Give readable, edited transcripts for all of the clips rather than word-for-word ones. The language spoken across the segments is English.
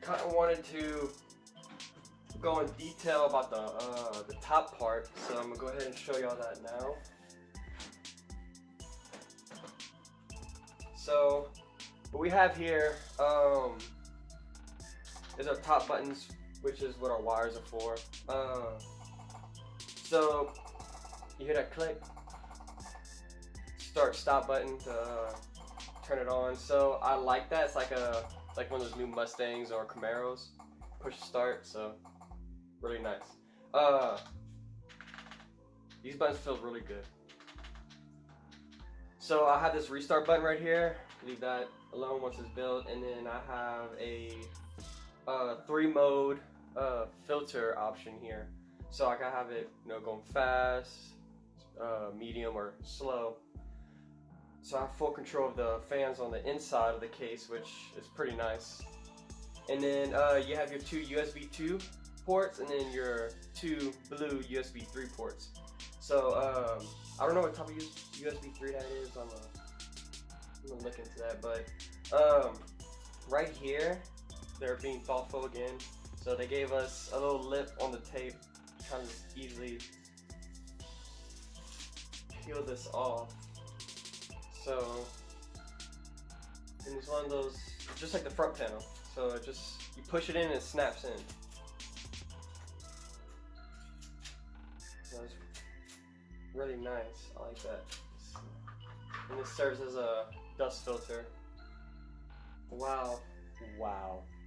kind of wanted to go in detail about the top part, so I'm gonna go ahead and show y'all that now. So what we have here is our top buttons, which is what our wires are for. So you hear that click? Start stop button to turn it on. So I like that. It's like one of those new Mustangs or Camaros. Push start, so really nice. These buttons feel really good. So I have this restart button right here. Leave that alone once it's built, and then I have a 3-mode filter option here. So I can have it, going fast, medium, or slow. So I have full control of the fans on the inside of the case, which is pretty nice. And then you have your 2 USB 2 ports, and then your 2 blue USB 3 ports. So I don't know what type of USB 3 that is. I'm gonna look into that, but right here they're being thoughtful again. So they gave us a little lip on the tape, kind of easily peel this off. So, and it's one of those, just like the front panel. So you push it in and it snaps in. So it's really nice. I like that. And this serves as a dust filter. Wow.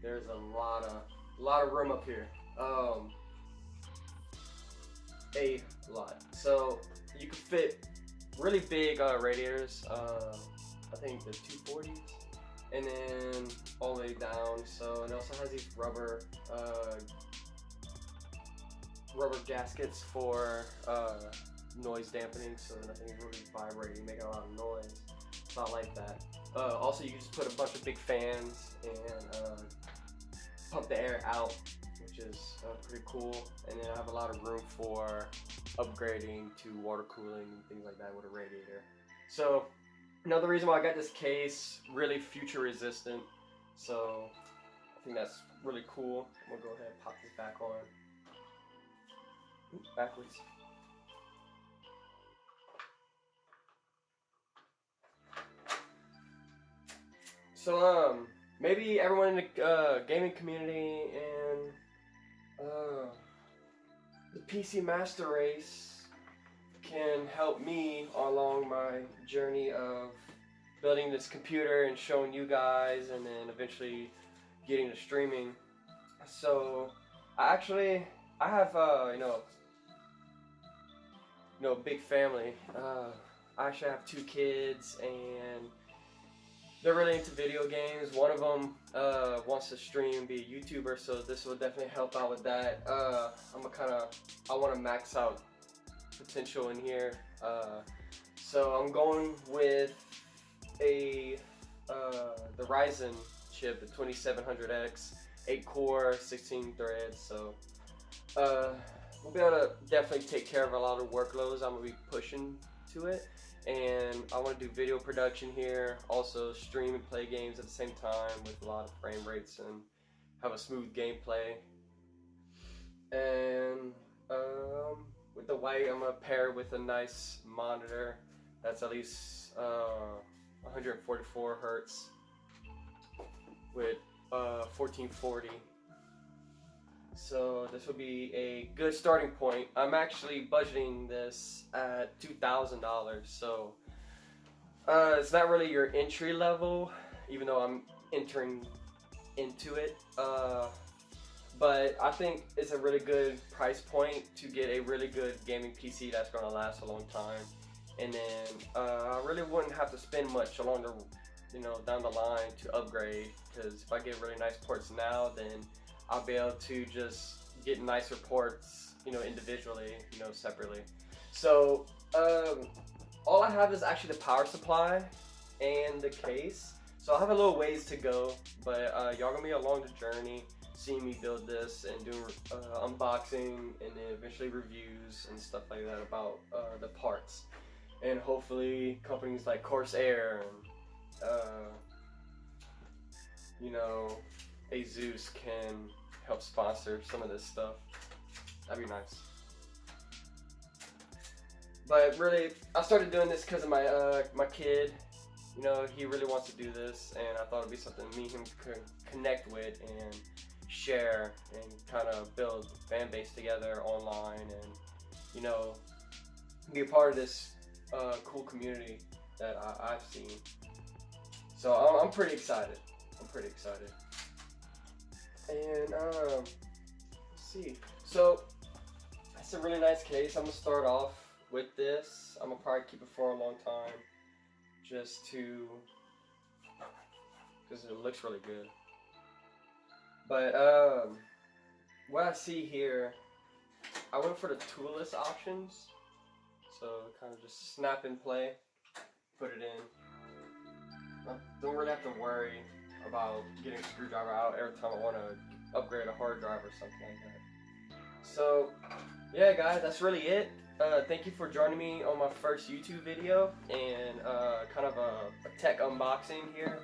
There's a lot of room up here. A lot. So you can fit really big radiators. I think the 240s, and then all the way down. So it also has these rubber gaskets for noise dampening, so nothing's really vibrating, making a lot of noise. So I like that. Also, you can just put a bunch of big fans and pump the air out, which is pretty cool. And then I have a lot of room for upgrading to water cooling and things like that with a radiator. So another reason why I got this case, really future resistant. So I think that's really cool. I'm gonna go ahead and pop this back on. Oops, backwards. So maybe everyone in the gaming community and the PC Master Race can help me along my journey of building this computer and showing you guys, and then eventually getting to streaming. So I have a big family. I actually have 2 kids, and they're really into video games. One of them wants to stream, be a YouTuber, so this will definitely help out with that. I want to max out potential in here. So I'm going with the Ryzen chip, the 2700X, 8-core, 16 threads. So we'll be able to definitely take care of a lot of workloads I'm gonna be pushing to it. And I want to do video production here, also stream and play games at the same time with a lot of frame rates and have a smooth gameplay. And with the white, I'm going to pair with a nice monitor that's at least 144 hertz with 1440. So this would be a good starting point. I'm actually budgeting this at $2,000, so it's not really your entry level, even though I'm entering into it. But I think it's a really good price point to get a really good gaming PC that's going to last a long time. And then I really wouldn't have to spend much along the, down the line to upgrade, because if I get really nice ports now, then I'll be able to just get nicer ports, individually, separately. So all I have is actually the power supply and the case. So I have a little ways to go, but y'all gonna be along the journey, seeing me build this and doing unboxing and then eventually reviews and stuff like that about the parts. And hopefully companies like Corsair and a Deuce can help sponsor some of this stuff. That'd be nice. But really, I started doing this because of my kid. You know, he really wants to do this, and I thought it'd be something me and him could connect with and share and kind of build a fan base together online, and you know, be a part of this cool community that I've seen. So I'm pretty excited. I'm pretty excited. And let's see. So it's a really nice case. I'm gonna start off with this. I'm gonna probably keep it for a long time, just to, because it looks really good. But what I see here, I went for the toolless options. So kind of just snap and play, put it in. I don't really have to worry about getting a screwdriver out every time I want to upgrade a hard drive or something like that. So yeah guys, that's really it. Thank you for joining me on my first YouTube video, and kind of a tech unboxing here.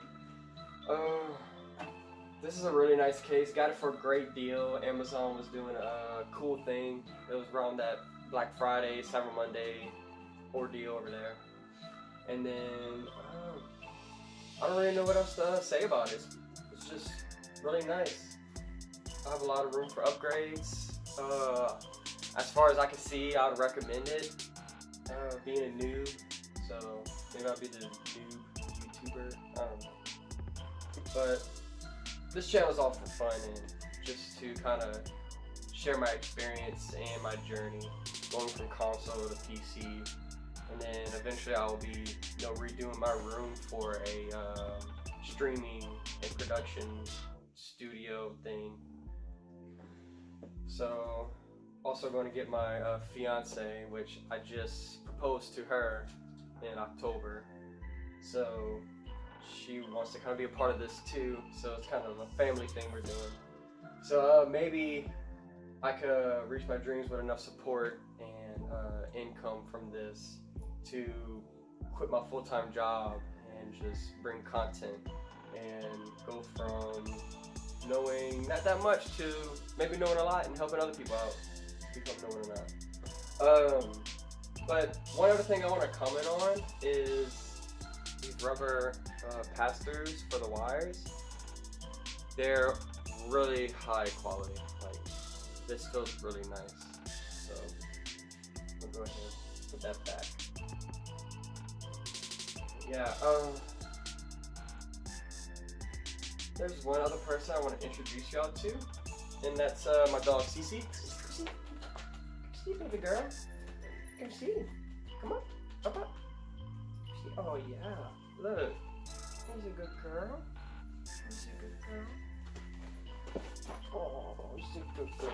This is a really nice case. Got it for a great deal. Amazon was doing a cool thing. It was around that Black Friday, Cyber Monday ordeal over there. And then I don't really know what else to say about it. It's just really nice. I have a lot of room for upgrades. As far as I can see, I would recommend it. Being a noob, so maybe I'll be the noob YouTuber. I don't know. But this channel is all for fun and just to kind of share my experience and my journey going from console to PC. And then eventually I will be, you know, redoing my room for a streaming and production studio thing. So also going to get my fiance, which I just proposed to her in October. So she wants to kind of be a part of this too. So it's kind of a family thing we're doing. So maybe I could reach my dreams with enough support and income from this to quit my full-time job and just bring content and go from knowing not that much to maybe knowing a lot and helping other people out become knowing enough. But one other thing I want to comment on is these rubber pass-throughs for the wires. They're really high quality. Like, this feels really nice. So we'll go ahead and put that back. Yeah, there's one other person I want to introduce y'all to, and that's my dog Cece. Come see, baby girl. Come see. Come on, up. Oh yeah, look. She's a good girl. She's a good girl. Oh, she's a good girl.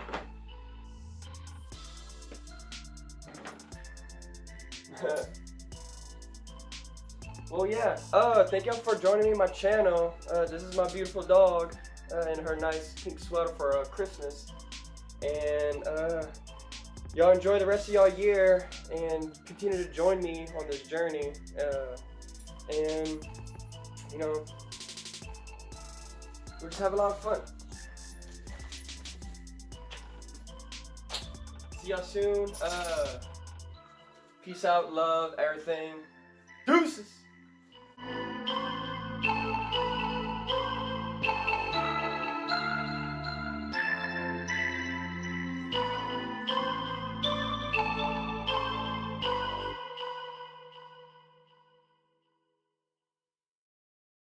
Well, yeah. Thank y'all for joining me on my channel. This is my beautiful dog in her nice pink sweater for Christmas. And y'all enjoy the rest of y'all year and continue to join me on this journey. And you know, we'll just have a lot of fun. See y'all soon. Peace out, love, everything. Deuces!